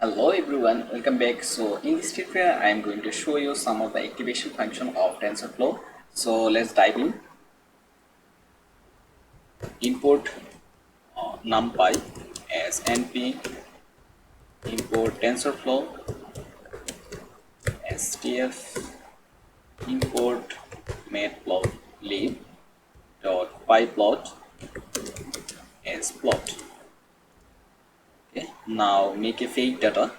Hello everyone, welcome back. So in this tutorial I am going to show you some of the activation function of Tensorflow. So let's dive in. Import numpy as np, import Tensorflow as tf, import matplotlib dot pyplot as plot. Okay, now make a fake data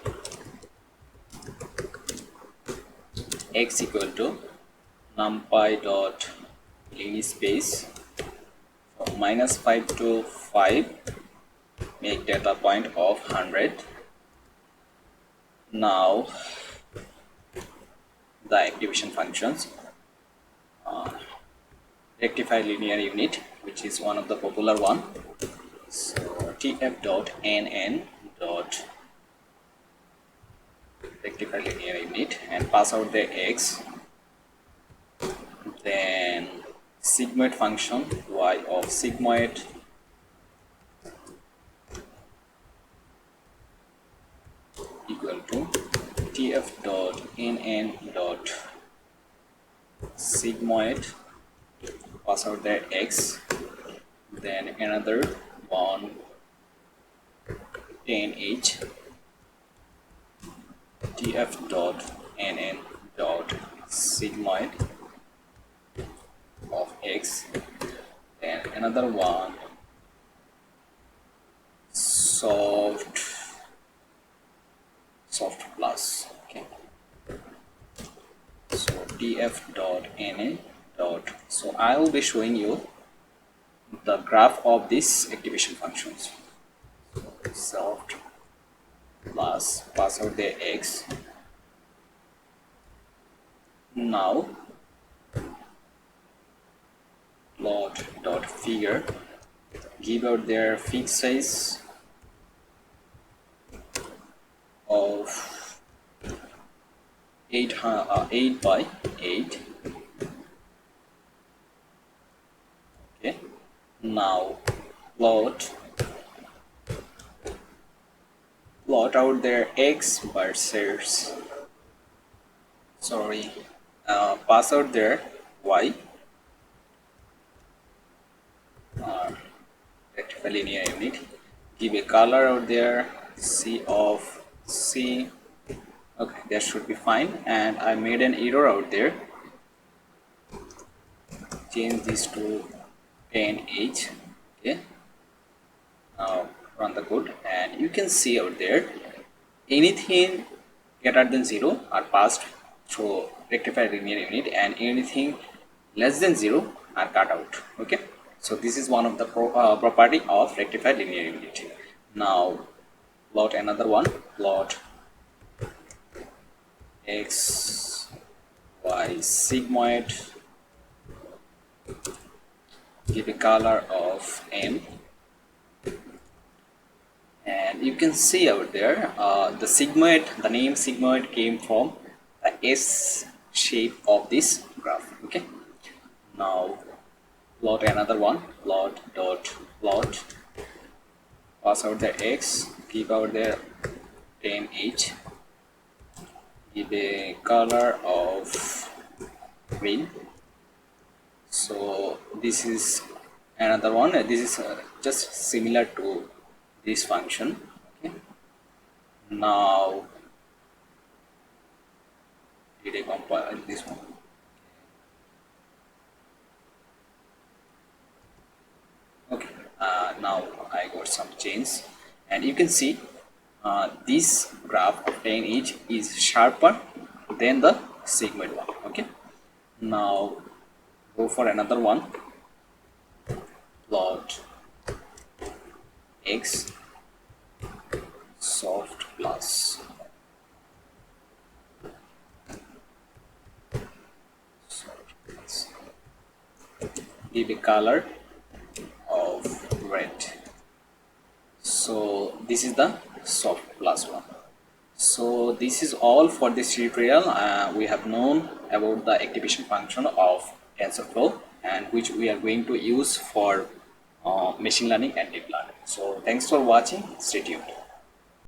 x equal to numpy dot linspace from -5 to 5, make data point of 100. Now the activation functions, rectified linear unit, which is one of the popular one. So tf dot nn dot rectified linear unit and pass out the x, then sigmoid function y of sigmoid equal to tf dot nn dot sigmoid, pass out the x, then another one Tanh tf dot nn dot sigmoid of x, then another one Softplus. Okay, so tf dot nn dot, so I will be showing you the graph of these activation functions. Softplus, pass out the x. Now plot dot figure, give out their fixed size of 8 by 8. Okay, now plot out their x versus pass out their y, rectified linear unit, give a color out there c of c. Okay, that should be fine. And I made an error out there, change this to 10h. Okay, now run the code and you can see out there anything greater than 0 are passed through rectified linear unit and anything less than 0 are cut out. Okay, so this is one of the property of rectified linear unit. Now plot another one, plot x y sigmoid, give a color of m, and you can see out there the sigmoid, the name sigmoid came from the S shape of this graph. Okay, now plot another one, plot dot plot, pass out the x, give out the 10h, give a color of green. So this is another one, this is just similar to this function. Okay, now did I compile this one? Okay, now I got some change and you can see this graph of 10h is sharper than the sigmoid one. Okay, now go for another one, plot x Softplus, give a color of red. So this is the Softplus one. So this is all for this tutorial. We have known about the activation function of Tensorflow and which we are going to use for machine learning and deep learning. So thanks for watching, stay tuned.